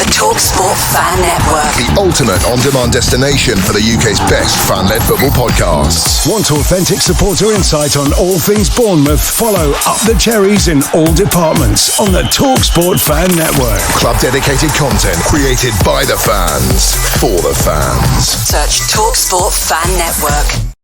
The Talksport Fan Network. The ultimate on-demand destination for the UK's best fan-led football podcasts. Want authentic supporter insight on all things Bournemouth? Follow Up the Cherries in all departments on the Talksport Fan Network. Club-dedicated content created by the fans, for the fans. Search Talksport Fan Network.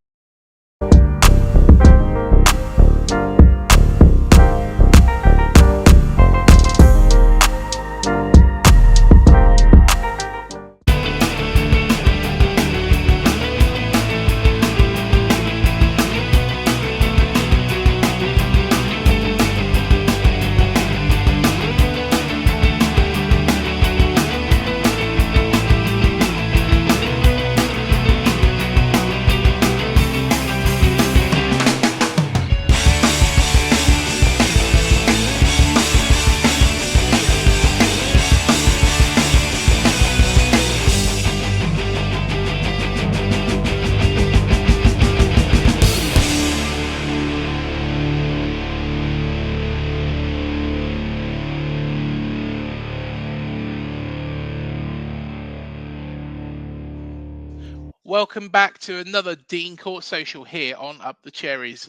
Welcome back to another Dean Court Social here on Up the Cherries.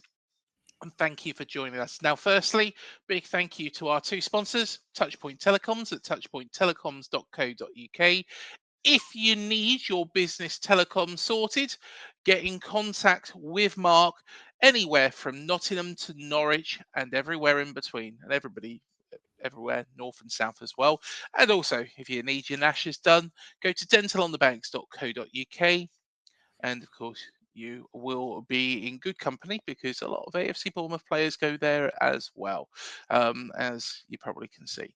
And thank you for joining us. Now, firstly, big thank you to our two sponsors, Touchpoint Telecoms at touchpointtelecoms.co.uk. If you need your business telecom sorted, get in contact with Mark anywhere from Nottingham to Norwich and everywhere in between, and everybody everywhere north and south as well. And also, if you need your lashes done, go to dentalonthebanks.co.uk. And of course, you will be in good company because a lot of AFC Bournemouth players go there as well, as you probably can see.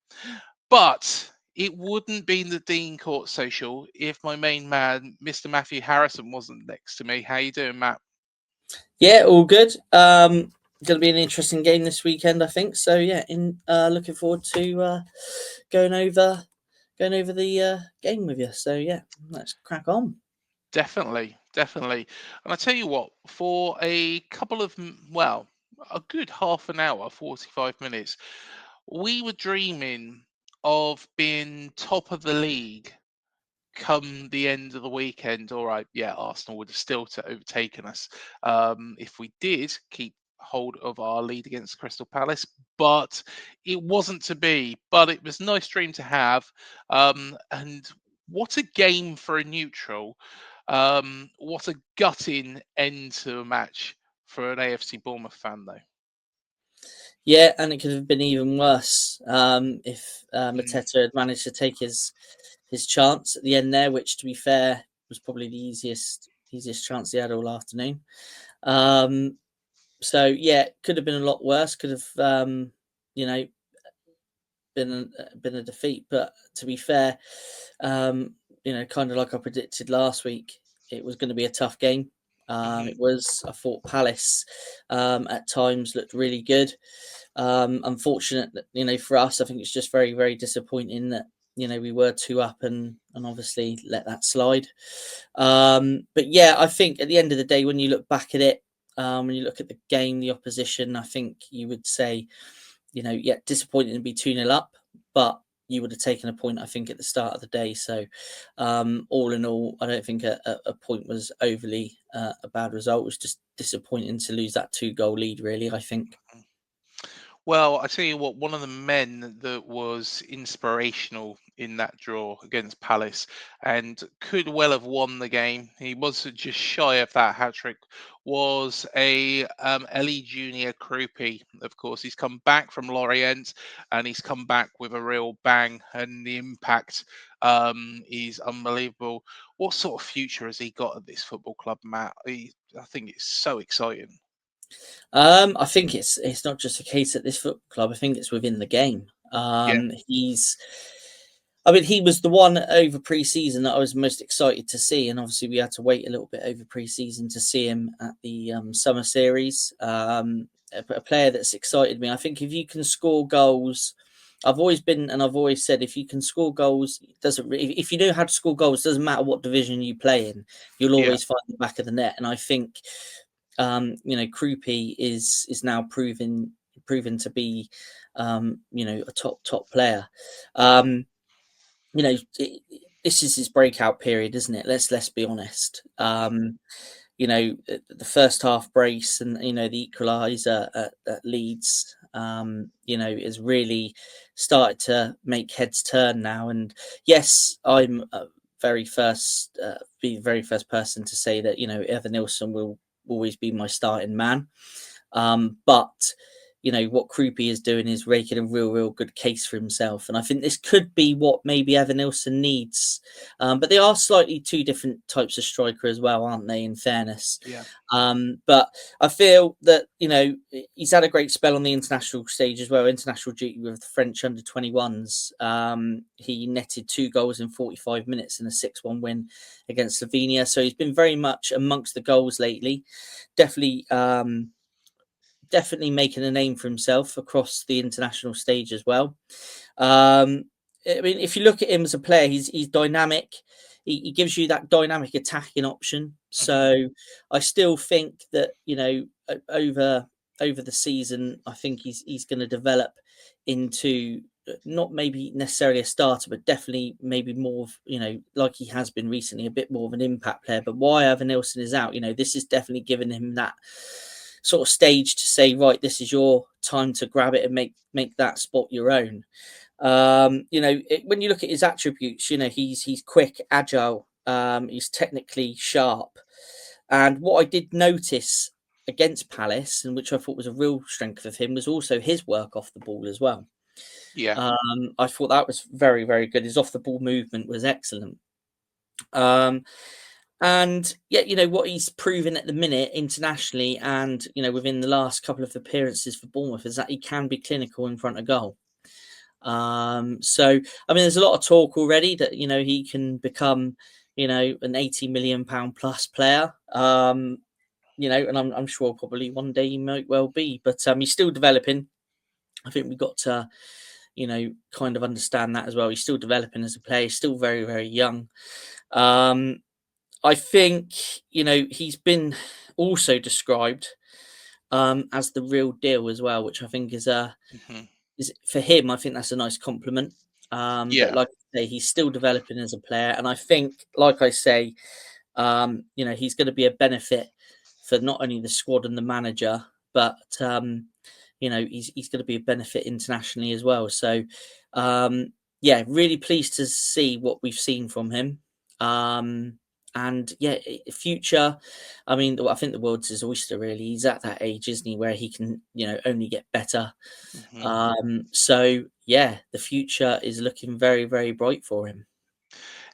But it wouldn't be the Dean Court Social if my main man, Mr. Matthew Harrison, wasn't next to me. How you doing, Matt? Yeah, all good. Going to be an interesting game this weekend, I think. So yeah, looking forward to going over the game with you. So yeah, let's crack on. Definitely. And I tell you what, for a couple of, a good half an hour, 45 minutes, we were dreaming of being top of the league come the end of the weekend. All right, yeah, Arsenal would have still overtaken us if we did keep hold of our lead against Crystal Palace, but it wasn't to be. But it was a nice dream to have, and what a game for a neutral. What a gutting end to a match for an AFC Bournemouth fan, though. Yeah, and it could have been even worse if Mateta had managed to take his chance at the end there, which, to be fair, was probably the easiest chance he had all afternoon. So yeah, could have been a lot worse. Could have been a defeat. But to be fair, kind of like I predicted last week, it was going to be a tough game. It was. I thought Palace at times looked really good. Unfortunate that, for us, I think it's just very, very disappointing that, we were 2 up and obviously let that slide. But yeah, I think at the end of the day, when you look back at it, when you look at the game, the opposition, I think you would say, disappointing to be 2-0 up, but you would have taken a point, I think, at the start of the day. So all in all, I don't think a point was overly a bad result. It was just disappointing to lose that 2-goal lead, really, I think. Well, I tell you what, one of the men that was inspirational in that draw against Palace and could well have won the game, he was just shy of that hat-trick, was a Ellie Junior Kroupi. Of course, he's come back from Lorient and he's come back with a real bang, and the impact is unbelievable. What sort of future has he got at this football club, Matt? I think it's so exciting. I think it's not just a case at this football club. I think it's within the game. He was the one over pre-season that I was most excited to see, and obviously we had to wait a little bit over pre-season to see him at the summer series. A player that's excited me. I think if you can score goals, I've always said, if you can score goals, if you know how to score goals, doesn't matter what division you play in, you'll always find the back of the net. And I think Kroupi is now proven to be a top player. this is his breakout period, isn't it? Let's be honest. The first half brace and the equaliser at Leeds, is really started to make heads turn now. And yes, I'm be the very first person to say that Evan Nilsson will always be my starting man. But what Kroupi is doing is making a real good case for himself, and I think this could be what maybe Evan Nilsson needs. But they are slightly two different types of striker as well, aren't they? In fairness, Yeah. But I feel that he's had a great spell on the international stage as well. International duty with the French under-21s. He netted 2 goals in 45 minutes in a 6-1 win against Slovenia. So he's been very much amongst the goals lately. Definitely making a name for himself across the international stage as well. I mean, if you look at him as a player, he's dynamic. He gives you that dynamic attacking option. So I still think that over the season, I think he's going to develop into not maybe necessarily a starter, but definitely maybe more of, like he has been recently, a bit more of an impact player. But why Evan Nilsson is out, this is definitely giving him that sort of stage to say, right, this is your time to grab it and make that spot your own. When you look at his attributes, he's quick, agile, he's technically sharp. And what I did notice against Palace, and which I thought was a real strength of him, was also his work off the ball as well. Yeah. I thought that was very, very good. His off the ball movement was excellent. And yeah, what he's proven at the minute internationally and, within the last couple of appearances for Bournemouth is that he can be clinical in front of goal. So, I mean, there's a lot of talk already that, he can become, an 80 million pound plus player. And I'm sure probably one day he might well be, but he's still developing. I think we've got to, kind of understand that as well. He's still developing as a player. He's still very, very young. I think, he's been also described as the real deal as well, which I think is for him. I think that's a nice compliment. But like I say, he's still developing as a player, and I think, like I say, he's going to be a benefit for not only the squad and the manager, but he's going to be a benefit internationally as well. So, really pleased to see what we've seen from him. And yeah, future. I mean, I think the world's his oyster. Really, he's at that age, isn't he, where he can, only get better. So yeah, the future is looking very, very bright for him.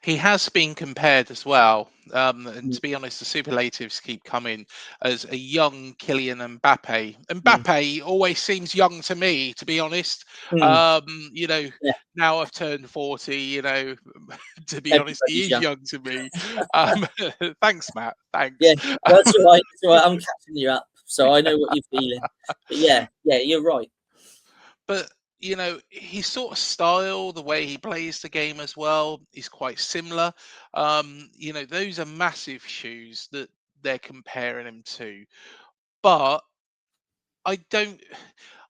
He has been compared as well, and to be honest, the superlatives keep coming as a young Kylian Mbappe. Mbappe always seems young to me, to be honest. Yeah, Now I've turned 40. To be honest, he everybody's is young. young to me. Thanks, Matt. Thanks. Yeah, that's all right. That's all right. I'm catching you up, so I know what you're feeling. But yeah, you're right. But his sort of style, the way he plays the game as well, is quite similar. Those are massive shoes that they're comparing him to. But I don't.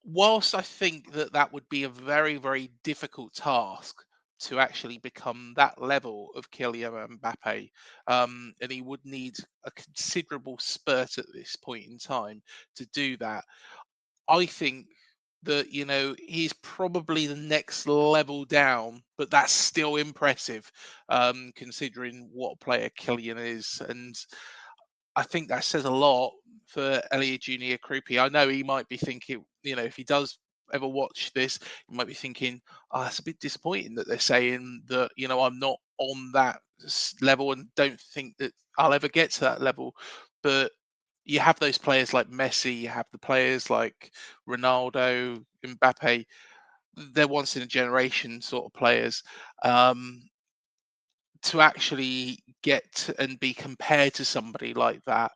Whilst I think that that would be a very, very difficult task to actually become that level of Kylian Mbappe, and he would need a considerable spurt at this point in time to do that. I think that he's probably the next level down, but that's still impressive, considering what player Killian is, and I think that says a lot for Elliot Junior Kroupi. I know he might be thinking, if he does ever watch this, he might be thinking, "Oh, it's a bit disappointing that they're saying that I'm not on that level, and don't think that I'll ever get to that level." But you have those players like Messi, you have the players like Ronaldo, Mbappe. They're once in a generation sort of players. To actually get and be compared to somebody like that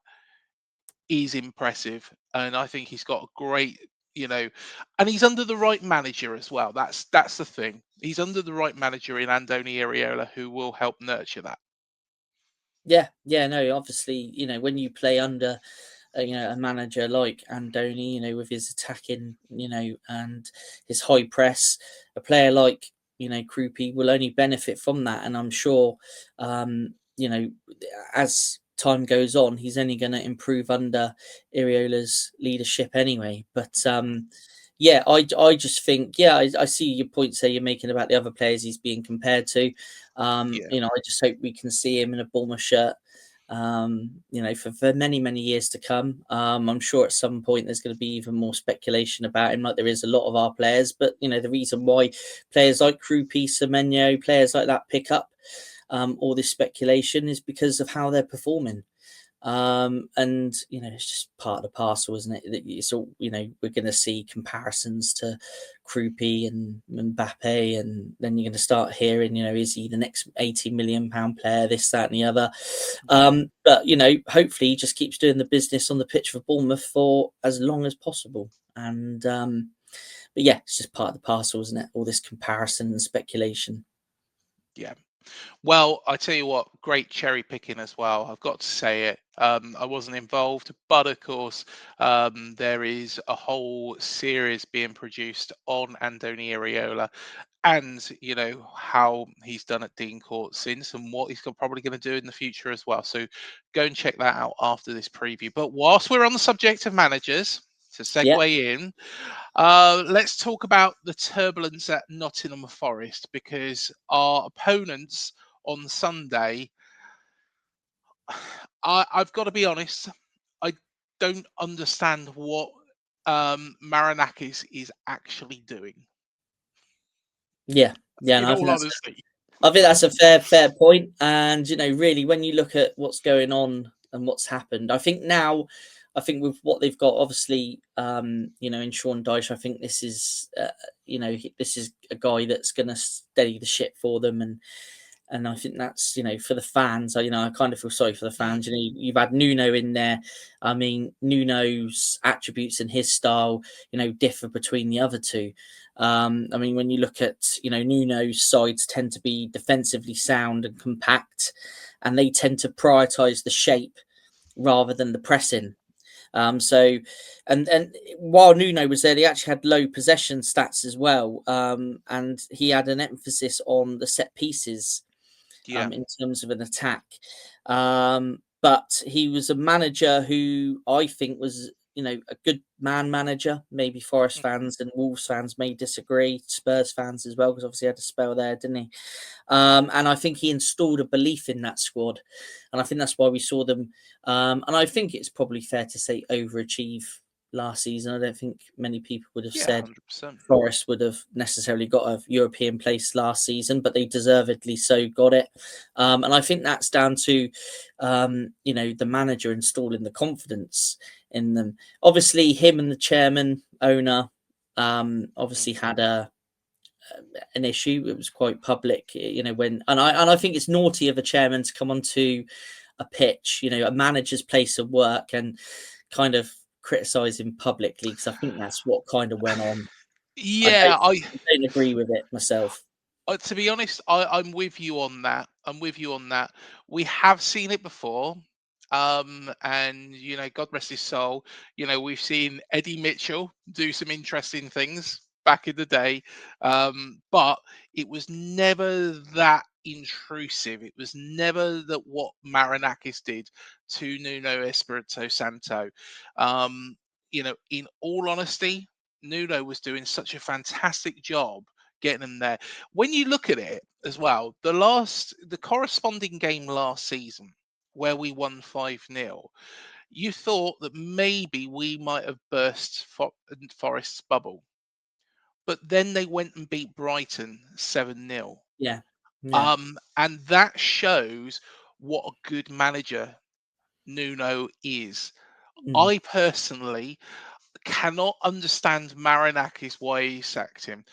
is impressive, and I think he's got a great, and he's under the right manager as well. That's the thing. He's under the right manager in Andoni Iraola, who will help nurture that. Yeah, no, obviously, when you play under a manager like Andoni, with his attacking, and his high press, a player like Kroupi will only benefit from that, and I'm sure, as time goes on, he's only going to improve under Iriola's leadership anyway. But I just think, I see your points there you're making about the other players he's being compared to. I just hope we can see him in a Bournemouth shirt, for many, many years to come. I'm sure at some point there's going to be even more speculation about him, like there is a lot of our players. But, the reason why players like Kroupi, Semenyo, players like that pick up all this speculation is because of how they're performing. And it's just part of the parcel, isn't it? That it's all, we're going to see comparisons to Kroupi and Mbappe, and then you're going to start hearing, is he the next £80 million player, this, that, and the other. But hopefully he just keeps doing the business on the pitch for Bournemouth for as long as possible. And but yeah, it's just part of the parcel, isn't it? All this comparison and speculation. Yeah. Well, I tell you what, great cherry picking as well. I've got to say it. I wasn't involved, but of course, there is a whole series being produced on Andoni Iraola, and how he's done at Dean Court since, and what he's probably going to do in the future as well. So go and check that out after this preview. But whilst we're on the subject of managers, to segue in, let's talk about the turbulence at Nottingham Forest, because our opponents on Sunday, I've got to be honest, I don't understand what Marinakis is actually doing. Yeah, In all honesty, I think that's a fair point. And really, when you look at what's going on and what's happened, I think with what they've got, obviously, in Sean Dyche, I think this is, this is a guy that's going to steady the ship for them, and I think that's, for the fans, I kind of feel sorry for the fans. You've had Nuno in there. I mean, Nuno's attributes and his style, differ between the other two. I mean, when you look at, Nuno's sides tend to be defensively sound and compact, and they tend to prioritise the shape rather than the pressing. So, and while Nuno was there, he actually had low possession stats as well, and he had an emphasis on the set pieces. In terms of an attack. But he was a manager who I think was, a good man manager. Maybe Forest fans and Wolves fans may disagree, Spurs fans as well, because obviously he had a spell there, didn't he? And I think he installed a belief in that squad. And I think that's why we saw them. And I think it's probably fair to say overachieve last season. I don't think many people would have said 100%. Forest would have necessarily got a European place last season, but they deservedly so got it. And I think that's down to, the manager installing the confidence in them. Obviously, him and the chairman, owner, obviously had an issue. It was quite public, and I think it's naughty of a chairman to come onto a pitch, a manager's place of work, and kind of criticize him publicly, because I think that's what kind of went on. Yeah, I don't agree with it myself. To be honest, I'm with you on that. We have seen it before. And God rest his soul. We've seen Eddie Mitchell do some interesting things back in the day. But it was never that intrusive. It was never that what Marinakis did to Nuno Espirito Santo. In all honesty, Nuno was doing such a fantastic job getting them there. When you look at it as well, the corresponding game last season where we won 5-0, you thought that maybe we might have burst Forest's bubble. But then they went and beat Brighton 7-0. Yeah. And that shows what a good manager Nuno is. I personally cannot understand Marinakis why he sacked him.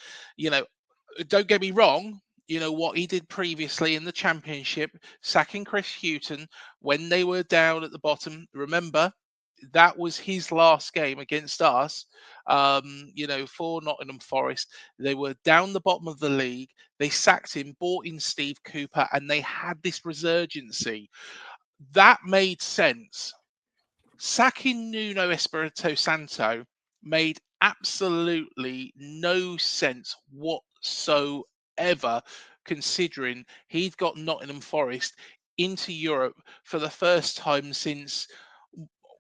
Don't get me wrong, what he did previously in the Championship, sacking Chris Hughton when they were down at the bottom. Remember, that was his last game against us, for Nottingham Forest. They were down the bottom of the league. They sacked him, brought in Steve Cooper, and they had this resurgency. That made sense. Sacking Nuno Espirito Santo made absolutely no sense whatsoever. ever, considering he'd got Nottingham Forest into Europe for the first time since,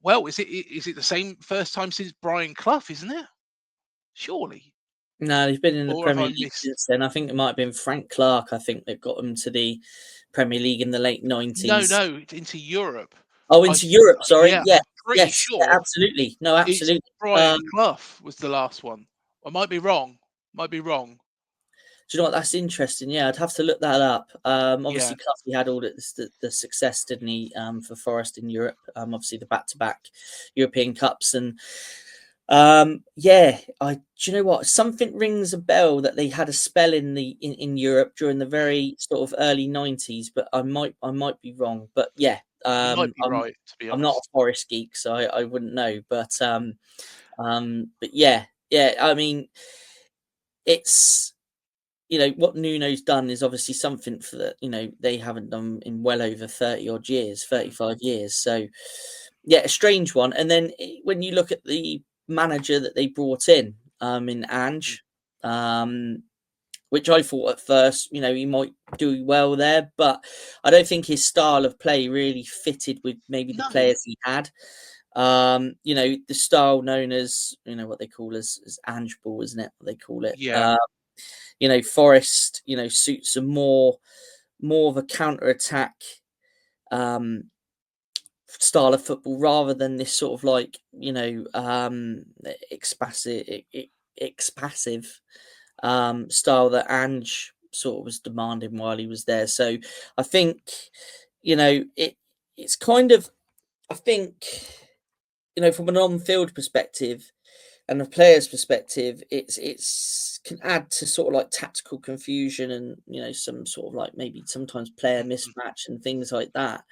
well, is it the same first time since Brian Clough, isn't it? Surely. No, he's been in the Or have Premier I League missed? since then. I think it might have been Frank Clark. I think that got him to the Premier League in the late No, 90s. into Europe. Oh, I into Europe. Sorry. Yeah, Yeah. I'm pretty Yes. Yeah, sure absolutely. No, it's absolutely. Brian Clough was the last one. I might be wrong. Might be wrong. Do you know what? That's interesting. Yeah, I'd have to look that up. Yeah. Obviously, Clough had all the success, didn't he, for Forest in Europe? Obviously the back-to-back European Cups, and yeah, do you know what? Something rings a bell that they had a spell in Europe during the very sort of early 90s, but I might be wrong. But yeah, You might be right, to be I'm not a honest. Forest geek, so I wouldn't know. But yeah, yeah. I mean, it's what Nuno's done is obviously something for that they haven't done in well over 30 odd years, 35 years. So yeah, a strange one. And then when you look at the manager that they brought in Ange, which I thought at first, he might do well there, but I don't think his style of play really fitted with maybe the No. players he had. The style known as, what they call as Ange ball, isn't it? What they call it. Yeah. Forest, suits a more of a counter attack style of football rather than this sort of like expansive style that Ange sort of was demanding while he was there. So I think it's kind of, I think from an on-field perspective and a player's perspective, it's can add to sort of like tactical confusion and some sort of like maybe sometimes player mismatch and things like that.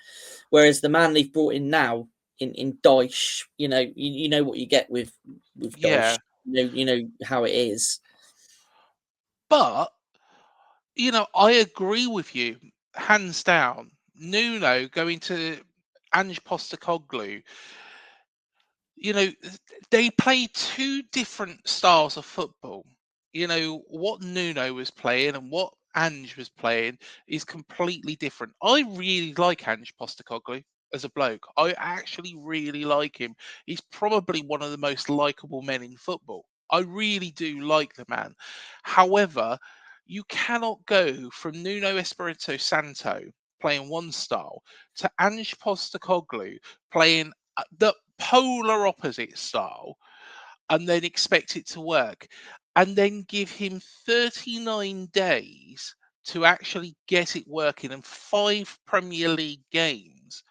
Whereas the man they've brought in now in Dyche, you know what you get with Yeah. Dyche. You know how it is. But, I agree with you, hands down. Nuno going to Ange Postecoglou, they play two different styles of football. What Nuno was playing and what Ange was playing is completely different. I really like Ange Postecoglou as a bloke. I actually really like him. He's probably one of the most likable men in football. I really do like the man. However, you cannot go from Nuno Espirito Santo playing one style to Ange Postecoglou playing the polar opposite style and then expect it to work and then give him 39 days to actually get it working and 5 Premier League games.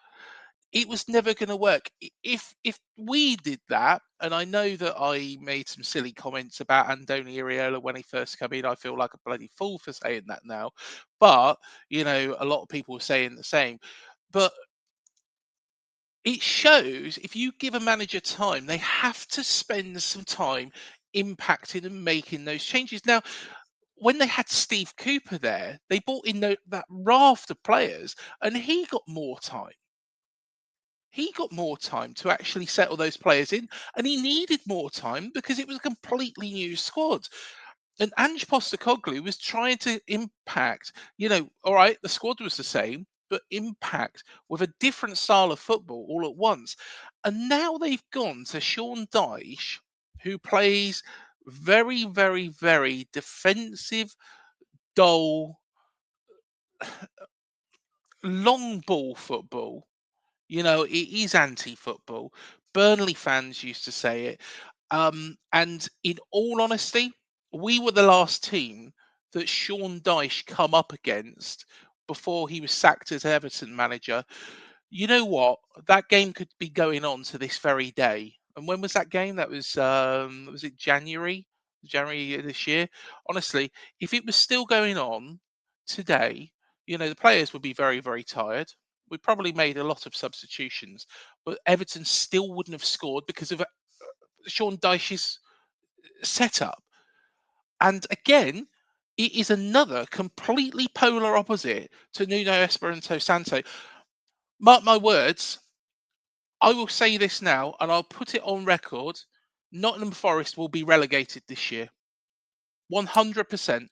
It was never going to work. If we did that, and I know that I made some silly comments about Andoni Iraola when he first came in, I feel like a bloody fool for saying that now. But a lot of people were saying the same. But it shows if you give a manager time, they have to spend some time impacting and making those changes. Now, when they had Steve Cooper there, they brought in that raft of players and he got more time. He got more time to actually settle those players in, and he needed more time because it was a completely new squad. And Ange Postecoglou was trying to impact, all right, the squad was the same, but impact with a different style of football all at once. And now they've gone to Sean Dyche, who plays very, very, very defensive, dull, long ball football. It is anti-football. Burnley fans used to say it. And in all honesty, we were the last team that Sean Dyche come up against before he was sacked as Everton manager. You know what? That game could be going on to this very day. And when was that game? That was it January? January this year? Honestly, if it was still going on today, the players would be very, very tired. We probably made a lot of substitutions, but Everton still wouldn't have scored because of Sean Dyche's setup. And again, it is another completely polar opposite to Nuno Espirito Santo. Mark my words, I will say this now and I'll put it on record. Nottingham Forest will be relegated this year. 100%.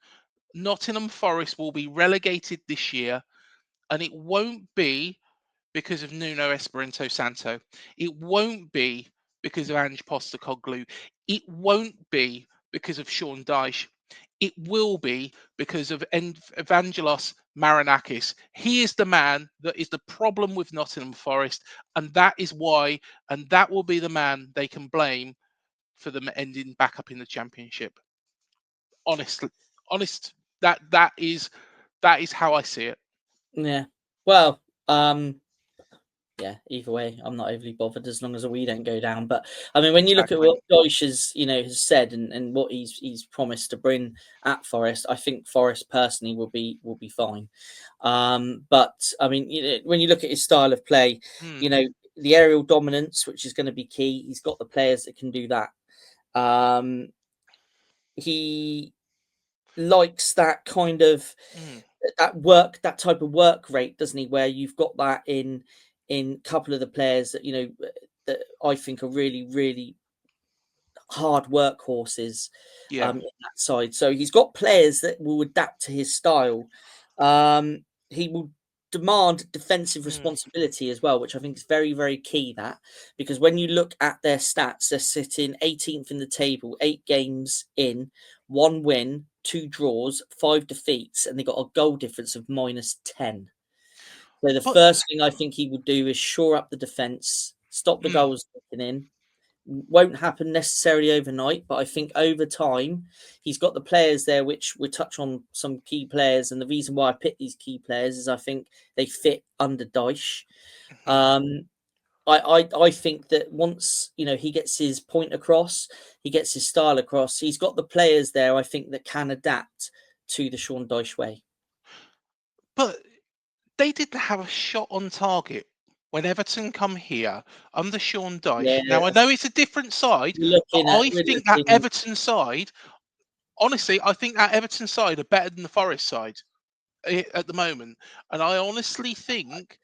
Nottingham Forest will be relegated this year, and it won't be because of Nuno Espirito Santo. It won't be because of Ange Postecoglou. It won't be because of Sean Dyche. It will be because of Evangelos Marinakis. He is the man that is the problem with Nottingham Forest, and that is why, and that will be the man they can blame for them ending back up in the Championship. Honest, that is how I see it. Yeah. Well, yeah, either way, I'm not overly bothered as long as we don't go down. But I mean, when you look at what Dyche has said and what he's promised to bring at Forest, I think Forest personally will be fine. But I mean, when you look at his style of play, the aerial dominance, which is going to be key. He's got the players that can do that. He likes that kind of that type of work rate, doesn't he? Where you've got that in a couple of the players that that I think are really, really hard workhorses in that side. So he's got players that will adapt to his style. He will demand defensive responsibility as well, which I think is very, very key. That because when you look at their stats, they're sitting 18th in the table, 8 games in, 1 win, 2 draws, 5 defeats, and they got a goal difference of -10. So the first thing I think he would do is shore up the defence, stop the goals getting in. Won't happen necessarily overnight, but I think over time he's got the players there, which we touch on some key players. And the reason why I picked these key players is I think they fit under Dyche. I think that once he gets his point across, he gets his style across. He's got the players there, I think, that can adapt to the Sean Dyche way. But they didn't have a shot on target when Everton come here under Sean Dyche. Yeah, now I know it's a different side, but I think that Everton side, honestly, I think that Everton side are better than the Forest side at the moment. And I honestly think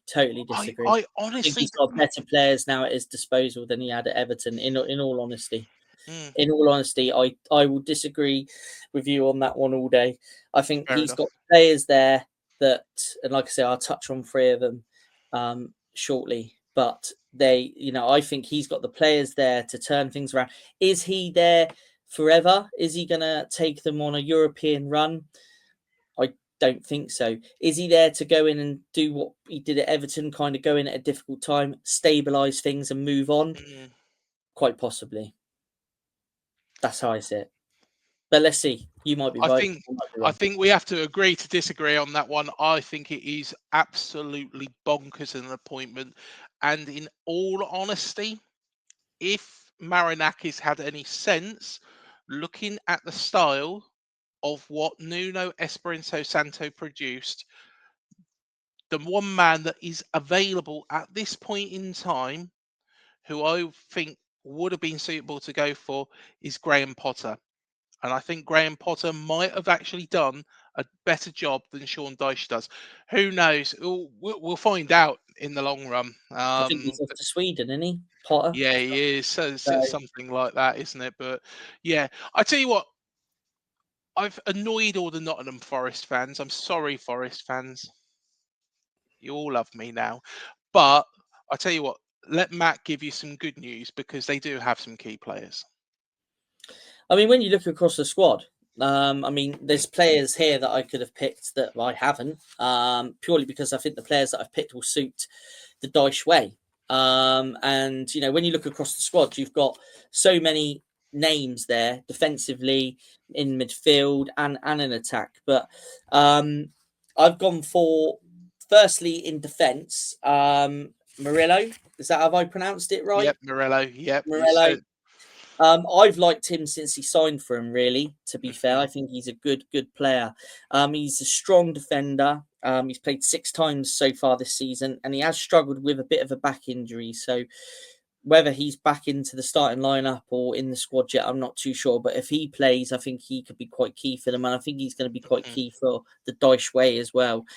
totally disagree. I I honestly think he's got better players now at his disposal than he had at Everton. In all honesty, I will disagree with you on that one all day. I think he's got players there that, and like I say, I'll touch on 3 of them shortly. But they, I think he's got the players there to turn things around. Is he there forever? Is he going to take them on a European run? I don't think so. Is he there to go in and do what he did at Everton, kind of go in at a difficult time, stabilise things and move on? Quite possibly. That's how I see it. But let's see. You might be right. I think we have to agree to disagree on that one. I think it is absolutely bonkers an appointment. And in all honesty, if Marinakis had any sense, looking at the style of what Nuno Espirito Santo produced, the one man that is available at this point in time, who I think would have been suitable to go for, is Graham Potter. And I think Graham Potter might have actually done a better job than Sean Dyche does. Who knows? We'll find out in the long run. I think he's off to Sweden, isn't he, Potter? Yeah, he is. So something like that, isn't it? But yeah, I tell you what, I've annoyed all the Nottingham Forest fans. I'm sorry, Forest fans. You all love me now. But I tell you what, let Matt give you some good news because they do have some key players. I mean, when you look across the squad, there's players here that I could have picked that I haven't, purely because I think the players that I've picked will suit the Dyche way. And when you look across the squad, you've got so many names there defensively, in midfield, and in attack. But I've gone for, firstly, in defence, Murillo. Have I pronounced it right? Yep, Murillo. Yep. Murillo. I've liked him since he signed for him, really, to be fair. I think he's a good player. He's a strong defender. He's played 6 times so far this season, and he has struggled with a bit of a back injury. So whether he's back into the starting lineup or in the squad yet, I'm not too sure. But if he plays, I think he could be quite key for them. And I think he's going to be quite key for the Dyche way as well.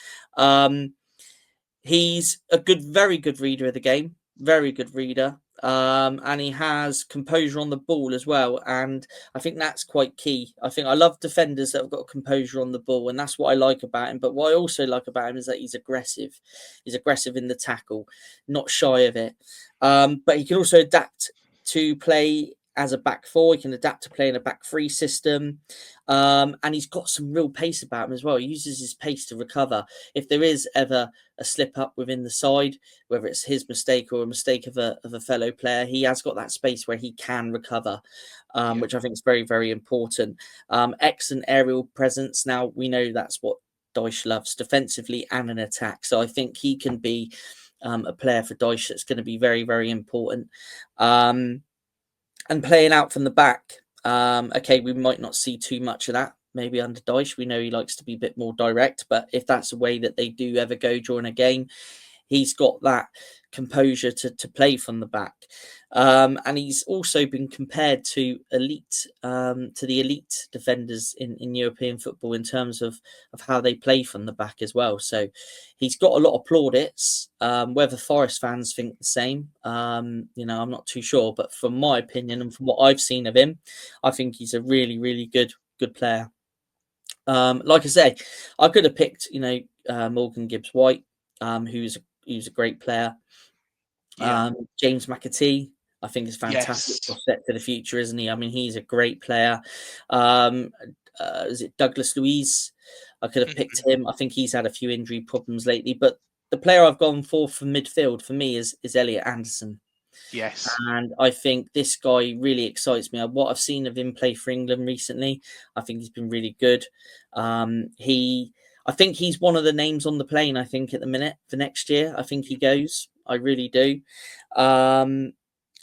He's a very good reader of the game. Very good reader. and he has composure on the ball as well. And I think that's quite key. I think I love defenders that have got composure on the ball, and that's what I like about him. But what I also like about him is that he's aggressive. He's aggressive in the tackle, not shy of it. But he can also adapt to play as a back four. He can adapt to play in a back three system. And he's got some real pace about him as well. He uses his pace to recover. If there is ever a slip up within the side, whether it's his mistake or a mistake of a fellow player, he has got that space where he can recover, which I think is very, very important. Excellent aerial presence. Now, we know that's what Dyche loves, defensively and in attack. So I think he can be a player for Dyche that's going to be very, very important. And playing out from the back, okay, we might not see too much of that maybe under Dyche. We know he likes to be a bit more direct, but if that's a way that they do ever go during a game, he's got that composure to play from the back. And he's also been compared to the elite defenders in European football in terms of how they play from the back as well. So he's got a lot of plaudits. Whether Forest fans think the same, I'm not too sure. But from my opinion and from what I've seen of him, I think he's a really, really good player. Like I say, I could have picked, Morgan Gibbs-White, who's a great player. James McAtee, I think, is fantastic prospect for the future, isn't he? I mean, he's a great player. Is it Douglas Luiz? I could have picked him. I think he's had a few injury problems lately, but the player I've gone for midfield for me is Elliot Anderson. Yes. And I think this guy really excites me. What I've seen of him play for England recently, I think he's been really good. I think he's one of the names on the plane, I think, at the minute for next year. I think he goes. I really do.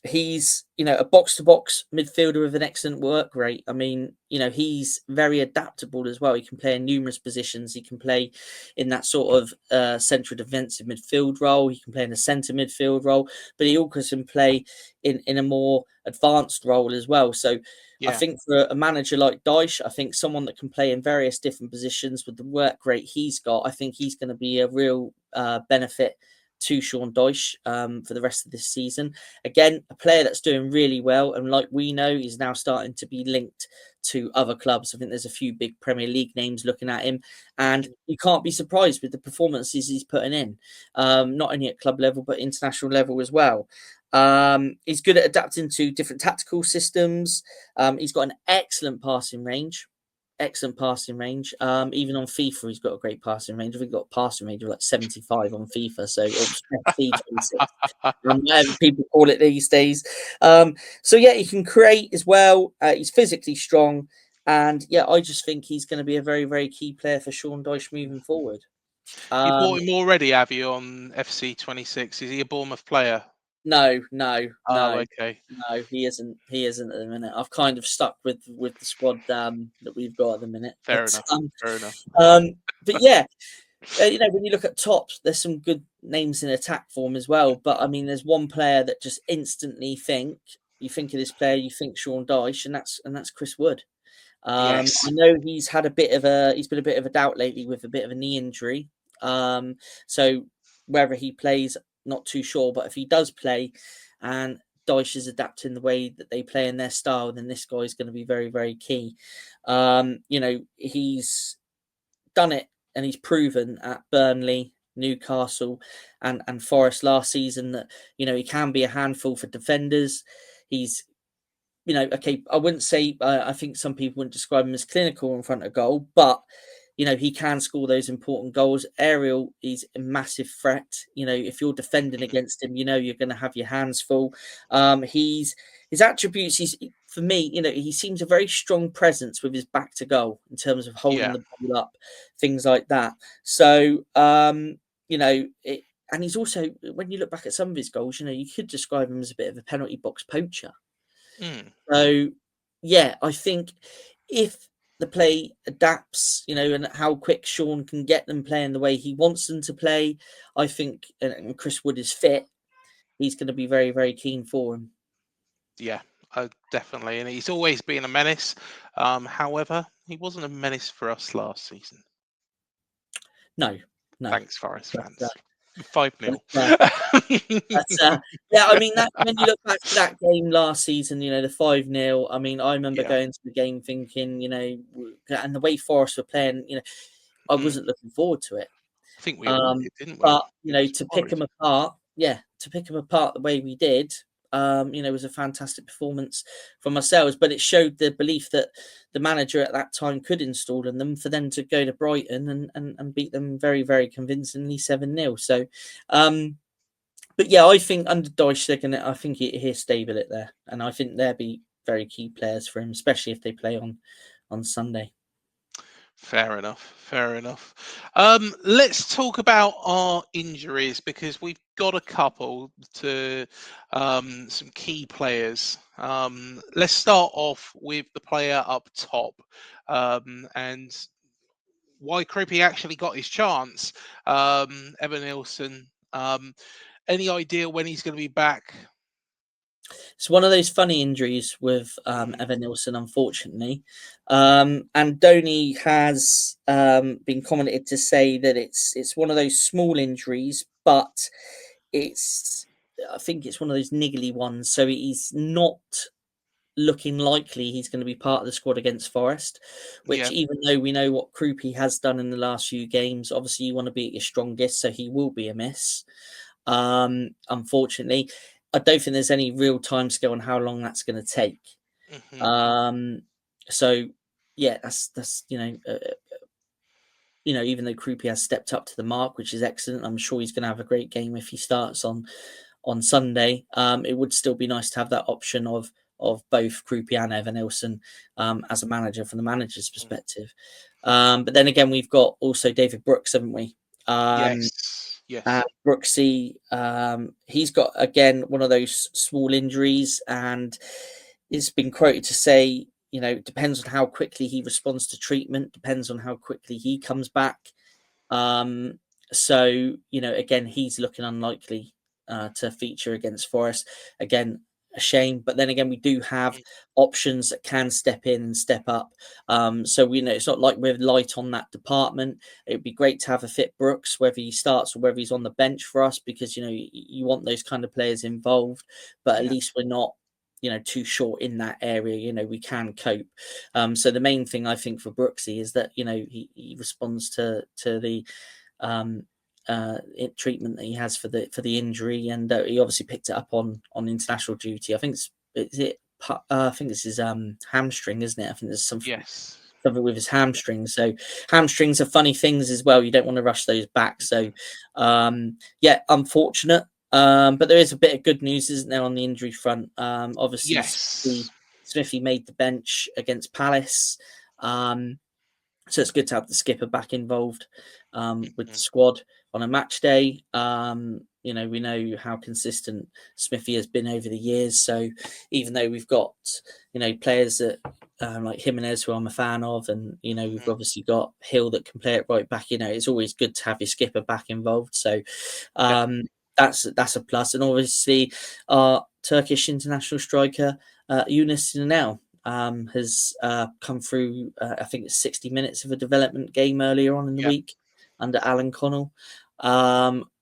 He's, a box-to-box midfielder with an excellent work rate. I mean, he's very adaptable as well. He can play in numerous positions. He can play in that sort of central defensive midfield role. He can play in a centre midfield role, but he also can play in a more advanced role as well. So I think for a manager like Dyche, I think someone that can play in various different positions with the work rate he's got, I think he's going to be a real benefit to Sean Dyche for the rest of this season. Again, a player that's doing really well, and like we know, he's now starting to be linked to other clubs. I think there's a few big Premier League names looking at him, and you can't be surprised with the performances he's putting in, not only at club level but international level as well. He's good at adapting to different tactical systems. He's got an excellent passing range. Even on FIFA, he's got a great passing range. We've got a passing range of like 75 on FIFA, so whatever people call it these days. So he can create as well. He's physically strong, and I just think he's going to be a very, very key player for Sean Dyche moving forward. You bought him already, have you, on FC26? Is he a Bournemouth player? No. Oh, okay. No, he isn't. He isn't at the minute. I've kind of stuck with the squad that we've got at the minute. Fair enough. But yeah, when you look at tops, there's some good names in attack form as well. But I mean, there's one player that just instantly you think of this player, you think Sean Dyche, and that's Chris Wood. I know he's been a bit of a doubt lately with a bit of a knee injury. So whether he plays, not too sure, but if he does play and Dyche is adapting the way that they play in their style, then this guy is going to be very, very key. He's done it and he's proven at Burnley, Newcastle and Forest last season that, he can be a handful for defenders. He's, I wouldn't say, I think some people wouldn't describe him as clinical in front of goal, but he can score those important goals. Aerial, he's a massive threat. If you're defending against him, you're going to have your hands full. His attributes, for me, he seems a very strong presence with his back to goal in terms of holding the ball up, things like that. So, and he's also, when you look back at some of his goals, you could describe him as a bit of a penalty box poacher. So, I think if the play adapts, and how quick Sean can get them playing the way he wants them to play, I think, and Chris Wood is fit, he's going to be very, very keen for him. Yeah, definitely. And he's always been a menace. However, he wasn't a menace for us last season. No. Thanks, Forest fans. 5-0. Yeah, I mean that when you look back to that game last season, the 5-0. I mean, I remember Yeah. going to the game thinking, and the way Forest were playing, I wasn't looking forward to it. I think we all did, didn't we? But It was to pick horrid. them apart, the way we did, was a fantastic performance from ourselves. But it showed the belief that the manager at that time could install in them for them to go to Brighton and beat them very, very convincingly 7-0. So, but yeah, I think under Dyche, I think he'll stable it there, and I think they'll be very key players for him, especially if they play on Sunday. Fair enough. Fair enough. Let's talk about our injuries because we've got a couple to some key players. Let's start off with the player up top and why Kroupi actually got his chance. Evan Nilsson. Any idea when he's going to be back? It's one of those funny injuries with Evan Nilsson, unfortunately. And Donny has been commented to say that it's one of those small injuries, but I think it's one of those niggly ones. So he's not looking likely he's going to be part of the squad against Forest, which Yeah. even though we know what Kroupi has done in the last few games, obviously you want to be at your strongest, so he will be a miss. Unfortunately, I don't think there's any real time scale on how long that's going to take. So yeah, that's even though Kroupi has stepped up to the mark, which is excellent, I'm sure he's going to have a great game if he starts on Sunday. It would still be nice to have that option of both Kroupi and Evan Nilsson as a manager from the manager's perspective. But then again, we've got also David Brooks, haven't we? Yes. Brooksy, he's got again one of those small injuries, and it's been quoted to say, it depends on how quickly he responds to treatment, depends on how quickly he comes back. So again, he's looking unlikely to feature against Forest. Again, a shame, but then again, we do have options that can step in and step up. So we know it's not like we're light on that department. It'd be great to have a fit Brooks, whether he starts or whether he's on the bench for us, because you want those kind of players involved. But at least we're not too short in that area. We can cope. So the main thing I think for Brooksy is that he responds to the treatment that he has for the injury, and he obviously picked it up on international duty. I think I think it's his hamstring, isn't it? I think there's something with his hamstring. So hamstrings are funny things as well. You don't want to rush those back. So yeah, unfortunate. But there is a bit of good news, isn't there, on the injury front? Obviously, Smithy made the bench against Palace. So it's good to have the skipper back involved with the squad on a match day. We know how consistent Smithy has been over the years. So even though we've got, players that like Jimenez, who I'm a fan of, and, we've obviously got Hill that can play it right back, it's always good to have your skipper back involved. So that's a plus. And obviously our Turkish international striker, Yunus Sinanel, has come through, I think it's 60 minutes of a development game earlier on in the week under Alan Connell.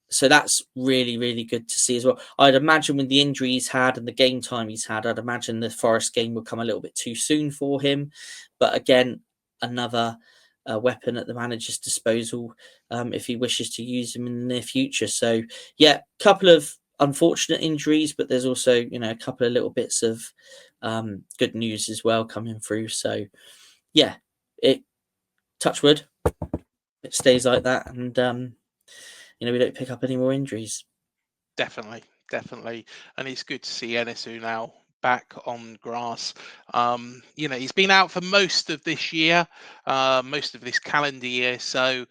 So that's really, really good to see as well. I'd imagine with the injury he's had and the game time he's had, I'd imagine the Forest game will come a little bit too soon for him. But again, another weapon at the manager's disposal if he wishes to use him in the near future. So yeah, couple of unfortunate injuries, but there's also a couple of little bits of good news as well coming through. So yeah, touch wood, it stays like that, and we don't pick up any more injuries. Definitely, and it's good to see Enesu now back on grass. He's been out for most of this year, most of this calendar year. So,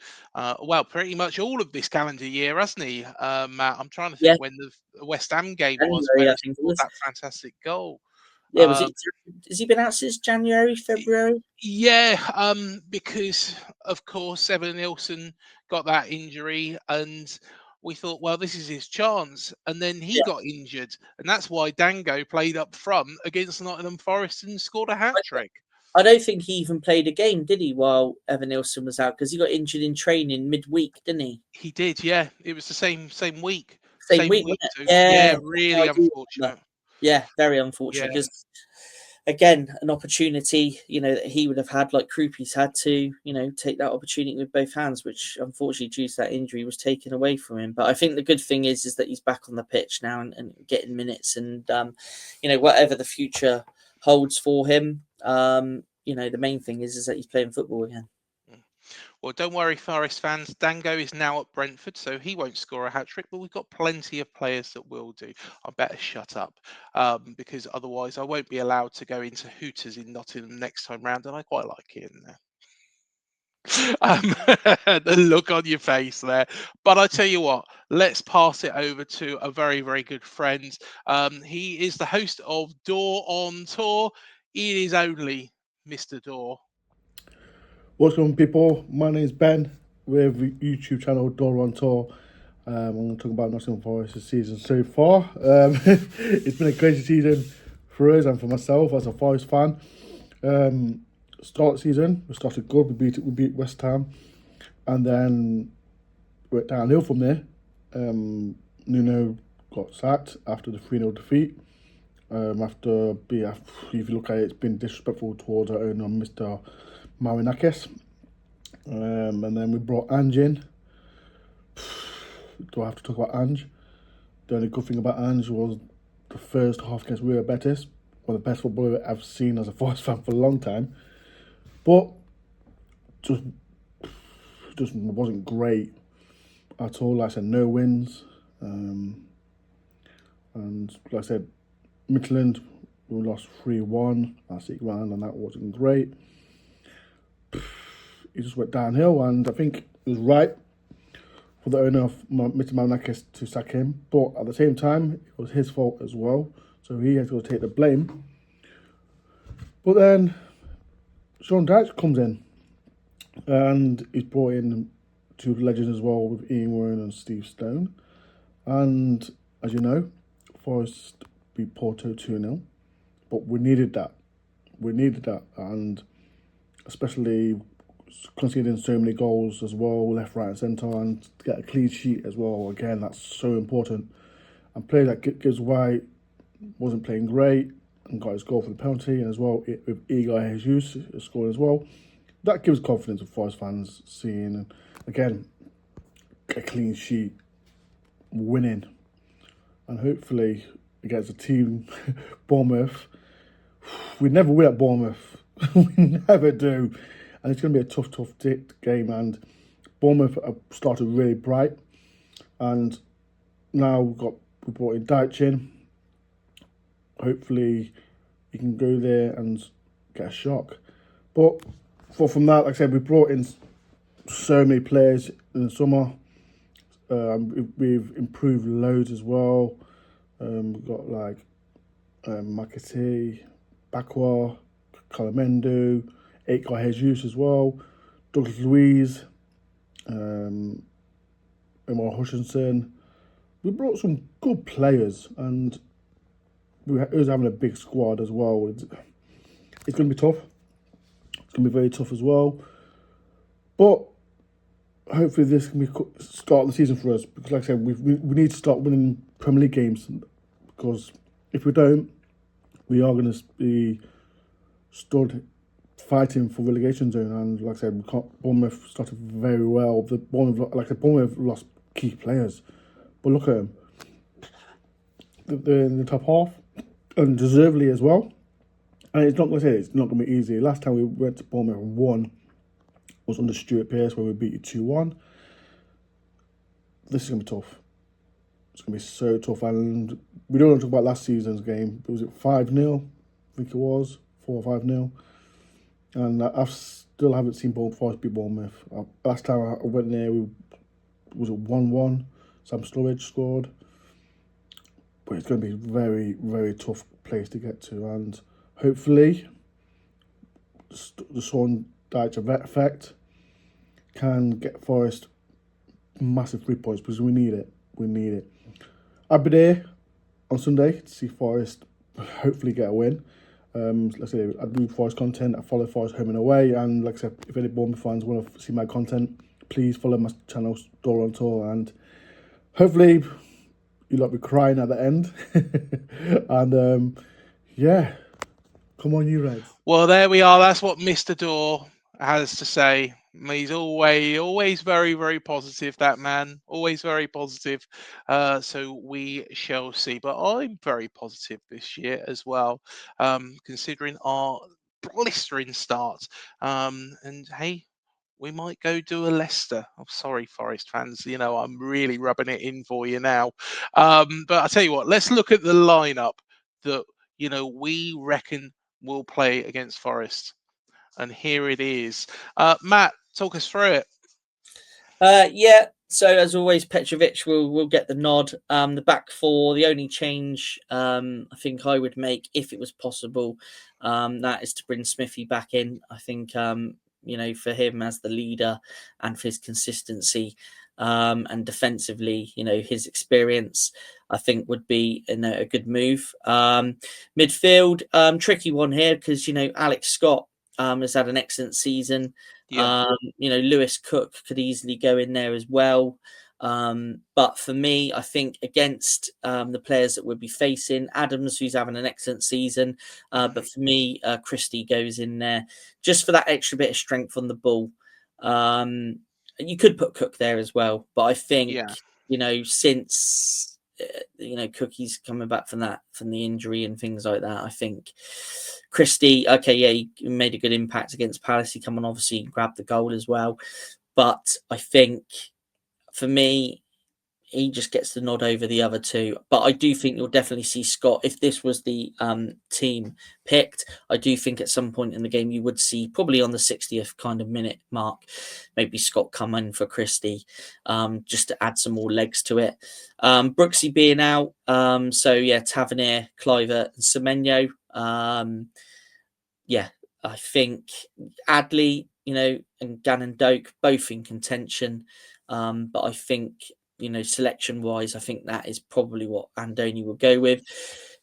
pretty much all of this calendar year, hasn't he, Matt? I'm trying to think when the West Ham game was where he scored that fantastic goal. Yeah, has he been out since January, February? Yeah, because of course Evan Nilsson got that injury, and we thought, well, this is his chance, and then he got injured, and that's why Dango played up front against Nottingham Forest and scored a hat trick. I don't think he even played a game, did he, while Evan Nilsson was out? Because he got injured in training midweek, didn't he? He did, yeah. It was the same week. Same week, wasn't it? So, Yeah, really I do remember. unfortunate. Yeah, very unfortunate. Yeah. Because again, an opportunity, that he would have had, like Kroupi's had to, take that opportunity with both hands, which unfortunately, due to that injury, was taken away from him. But I think the good thing is that he's back on the pitch now and getting minutes, and whatever the future holds for him, the main thing is that he's playing football again. Well, don't worry, Forest fans. Dango is now at Brentford, so he won't score a hat-trick, but we've got plenty of players that will do. I better shut up, because otherwise I won't be allowed to go into Hooters in Nottingham next time round, and I quite like it in there. The look on your face there. But I tell you what, let's pass it over to a very, very good friend. He is the host of Door on Tour. It is only Mr. Door. What's going on, people? My name is Ben. We have a YouTube channel, Door on Tour. I'm going to talk about Nottingham Forest this season so far. It's been a crazy season for us and for myself as a Forest fan. Start of the season, we started good. We beat West Ham, and then went downhill from there. Nuno got sacked after the 3-0 defeat. If you look at it, it's been disrespectful towards our owner, Mr. Marinakis. And then we brought Ange in. Do I have to talk about Ange? The only good thing about Ange was the first half against Real Betis, one of the best footballer I've seen as a Forest fan for a long time. But just wasn't great at all. Like I said, no wins. And like I said, Midland, we lost 3-1 last week round, and that wasn't great. It just went downhill, and I think it was right for the owner of Mr. Marinakis to sack him. But at the same time, it was his fault as well, so he has to take the blame. But then Sean Dyche comes in, and he's brought in two legends as well with Ian Warren and Steve Stone. And as you know, Forest beat Porto 2-0, but we needed that. And especially conceding so many goals as well, left, right and centre, and to get a clean sheet as well. Again, that's so important. And players like Gibbs White wasn't playing great and got his goal for the penalty, and as well with Igor Jesus scoring as well. That gives confidence to Forest fans seeing, and again, a clean sheet, winning, and hopefully against a team, Bournemouth. We never win at Bournemouth. We never do. And it's going to be a tough game. And Bournemouth have started really bright. And now we brought in Dyche in. Hopefully he can go there and get a shock. But from that, like I said, we brought in so many players in the summer. We've improved loads as well. We've got like Makati, Bakwa, Kalamendu, Igor Jesus as well, Douglas Luiz, Emil Hutchinson. We brought some good players, and we was having a big squad as well. It's going to be tough. It's going to be very tough as well. But hopefully this can be start of the season for us, because like I said, we need to start winning Premier League games, because if we don't, we are going to be stood fighting for relegation zone. And like I said, Bournemouth started very well. Bournemouth lost key players, but look at them. They're in the top half, and deservedly as well. And it's not going to be easy. Last time we went to Bournemouth and won was under Stuart Pearce, where we beat you 2-1. This is going to be tough. It's going to be so tough. And we don't want to talk about last season's game. Was it 5-0? I think it was 4 or 5-0. And I still haven't seen Forest beat Bournemouth. Last time I went there, was it 1-1? Sam Sturridge scored. But it's going to be a very, very tough place to get to. And hopefully, the Sean Dyche effect can get Forest massive 3 points, because we need it. I'll be there on Sunday to see Forest hopefully get a win. Let's say I do Forest content. I follow Forest home and away, and like I said, if any Bournemouth fans want to see my content, please follow my channel Door on Tour, and hopefully you'll not be crying at the end. And yeah, come on, you Reds. Well, there we are. That's what Mr. Dorr has to say. He's always very, very positive, that man. Always very positive. So we shall see. But I'm very positive this year as well, considering our blistering start. And hey, we might go do a Leicester. I'm sorry, Forest fans. I'm really rubbing it in for you now. But I'll tell you what, let's look at the lineup that, we reckon will play against Forest. And here it is. Matt, talk us through it. Yeah. So as always, Petrovic will get the nod. The back four, the only change I think I would make if it was possible, that is to bring Smithy back in. I think for him as the leader and for his consistency and defensively, his experience, I think would be a good move. Midfield, tricky one here because Alex Scott has had an excellent season. Yeah. Lewis Cook could easily go in there as well. But for me, I think against the players that we'll be facing, Adams, who's having an excellent season, but for me, Christie goes in there just for that extra bit of strength on the ball. You could put Cook there as well, but I think since Cookie's coming back from the injury and things like that, I think Christie, he made a good impact against Palace. He come on, obviously grabbed the goal as well, but I think for me, he just gets the nod over the other two. But I do think you'll definitely see Scott. If this was the team picked, I do think at some point in the game you would see probably on the 60th kind of minute mark, maybe Scott come in for Christie, just to add some more legs to it. Brooksy being out, Tavernier, Cliver, and Semenyo. I think Adley, and Gannon Doak both in contention. But I think selection wise, I think that is probably what Andoni will go with.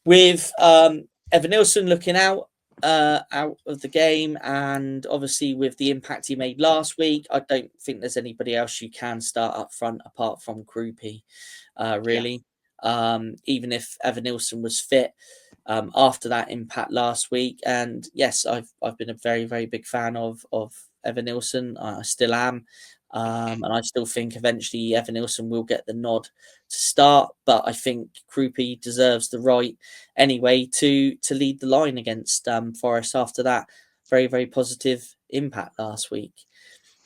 With Evan Nilsson looking out of the game, and obviously with the impact he made last week, I don't think there's anybody else you can start up front apart from Kroupi, really. Even if Evan Nilsson was fit after that impact last week. And yes, I've been a very, very big fan of Evan Nilsson. I still am. And I still think eventually Evan Nilsson will get the nod to start, but I think Kroupi deserves the right anyway to lead the line against Forest after that very, very positive impact last week.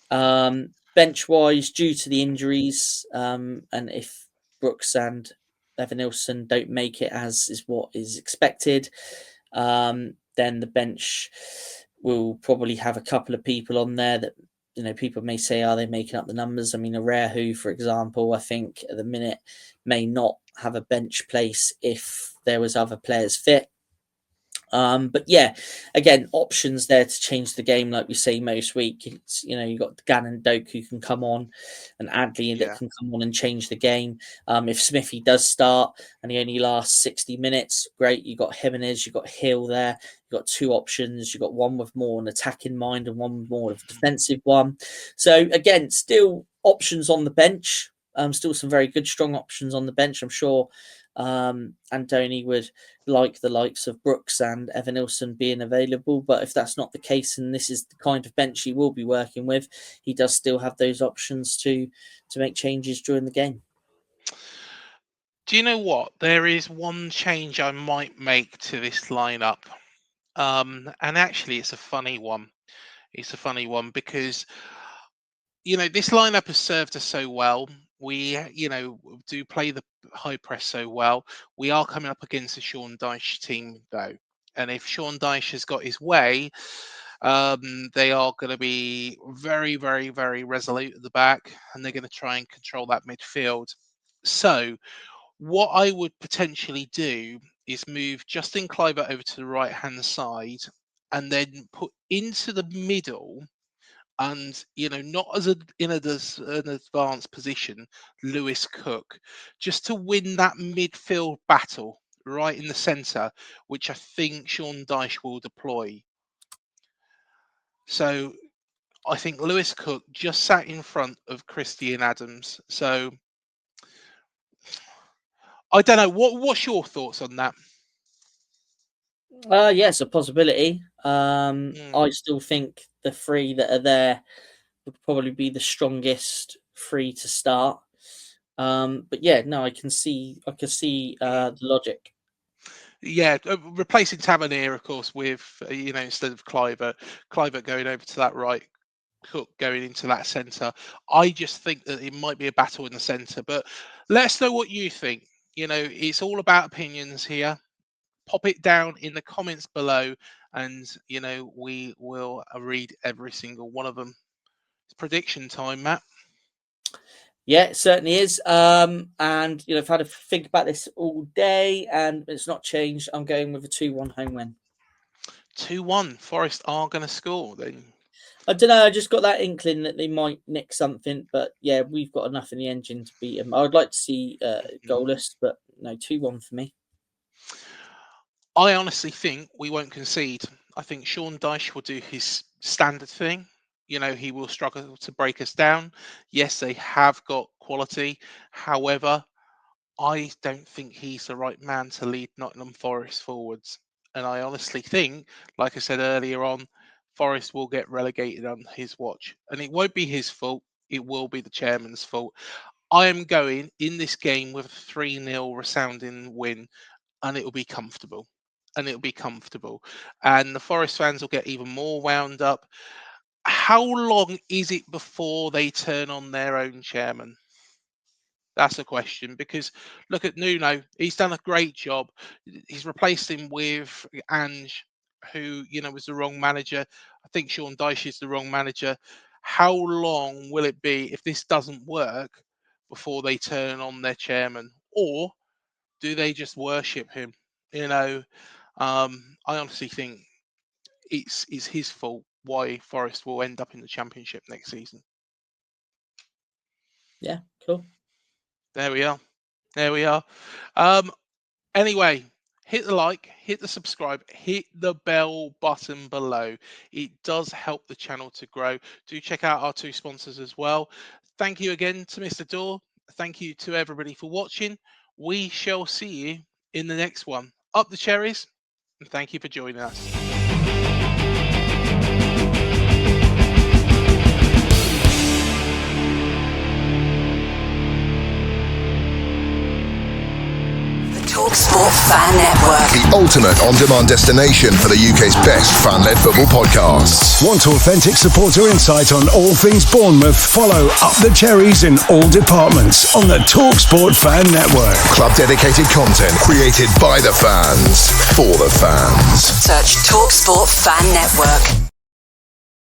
Bench-wise, due to the injuries, and if Brooks and Evan Nilsson don't make it as is what is expected, then the bench will probably have a couple of people on there that people may say, are they making up the numbers? I mean, Arehu, for example, I think at the minute may not have a bench place if there was other players fit. But yeah, again, options there to change the game, like we say most week. It's, you've got Gannon Doak who can come on, and Adley that can come on and change the game. If Smithy does start and he only lasts 60 minutes, great. You've got Jimenez, you've got Hill there. You've got two options. You've got one with more an attacking mind and one with more of a defensive one. So again, still options on the bench. Still some very good, strong options on the bench. I'm sure Andoni would like the likes of Brooks and Evan Nilsson being available, but if that's not the case and this is the kind of bench he will be working with, he does still have those options to make changes during the game. Do you know what? There is one change I might make to this lineup, and actually it's a funny one. It's a funny one because this lineup has served us so well. We, do play the high press so well. We are coming up against a Sean Dyche team, though. And if Sean Dyche has got his way, they are going to be very, very, very resolute at the back, and they're going to try and control that midfield. So what I would potentially do is move Justin Kluivert over to the right-hand side and then put into the middle, and not as in an advanced position, Lewis Cook, just to win that midfield battle, right in the centre, which I think Sean Dyche will deploy. So I think Lewis Cook just sat in front of Christian Adams. So I don't know. What's your thoughts on that? Yes, a possibility. I still think the three that are there would probably be the strongest three to start. But yeah, no, I can see the logic. Yeah, replacing Tavernier, of course, with instead of Clivert going over to that right, Cook going into that centre. I just think that it might be a battle in the centre. But let us know what you think. It's all about opinions here. Pop it down in the comments below, and we will read every single one of them. It's prediction time, Matt. Yeah, it certainly is. And I've had to think about this all day, and it's not changed. I'm going with a 2-1 home win. 2-1. Forest are going to score then. I don't know. I just got that inkling that they might nick something, but yeah, we've got enough in the engine to beat them. I would like to see goalless, but no, 2-1 for me. I honestly think we won't concede. I think Sean Dyche will do his standard thing. He will struggle to break us down. Yes, they have got quality. However, I don't think he's the right man to lead Nottingham Forest forwards. And I honestly think, like I said earlier on, Forest will get relegated on his watch. And it won't be his fault. It will be the chairman's fault. I am going in this game with a 3-0 resounding win, and it will be comfortable. And the Forest fans will get even more wound up. How long is it before they turn on their own chairman? That's a question, because look at Nuno. He's done a great job. He's replaced him with Ange, who was the wrong manager. I think Sean Dyche is the wrong manager. How long will it be if this doesn't work before they turn on their chairman, or do they just worship him? I honestly think it's his fault why Forest will end up in the Championship next season. Yeah, cool. There we are. Anyway, hit the like, hit the subscribe, hit the bell button below. It does help the channel to grow. Do check out our 2 sponsors as well. Thank you again to Mr. Dorr. Thank you to everybody for watching. We shall see you in the next one. Up the cherries, and thank you for joining us. Talksport Fan Network. The ultimate on-demand destination for the UK's best fan-led football podcasts. Want authentic supporter insight on all things Bournemouth? Follow Up the Cherries in all departments on the Talksport Fan Network. Club-dedicated content created by the fans, for the fans. Search Talksport Fan Network.